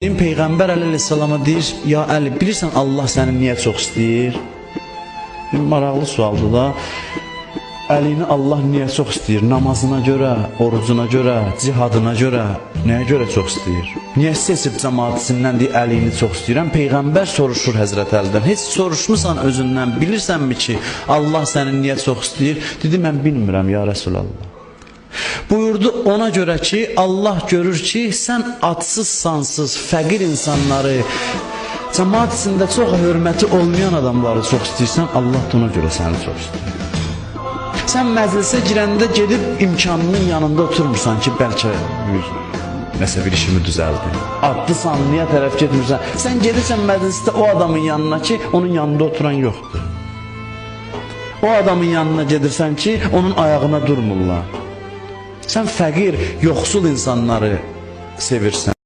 Peyğəmbər əleyhissalama deyir, ya Əli, bilirsən Allah səni niyə çox istəyir? Maraqlı sualdır da. Əlini Allah niyə çox istəyir? Namazına görə, orucuna görə, cihadına görə, nəyə görə çox istəyir? Niyə seçib cəmaatisindən deyir, Əlini çox istəyirəm? Peyğəmbər soruşur Həzrət Əlidən. Heç soruşmusan özündən, bilirsənmi ki, Allah səni niyə çox istəyir? Dedi, mən bilmirəm ya Rəsulallah. Buyurdu ona görə ki, Allah görür ki, sən adsız, sansız, fəqir insanları, cəmaat içində çox hörməti olmayan adamları çox istəyirsən, Allah da ona görə səni çox istəyir. Sən məclisə girəndə gedib imkanının yanında oturmursan ki, bəlkə nəsə bir işimi düzəldi. Adlı sanlıya tərəf getmirsən. Sən gedirsən məclisdə o adamın yanına ki, onun yanında oturan yoxdur. O adamın yanına gedirsən ki, onun ayağına durmurlar. Sən fəqir, yoxsul insanları sevirsən.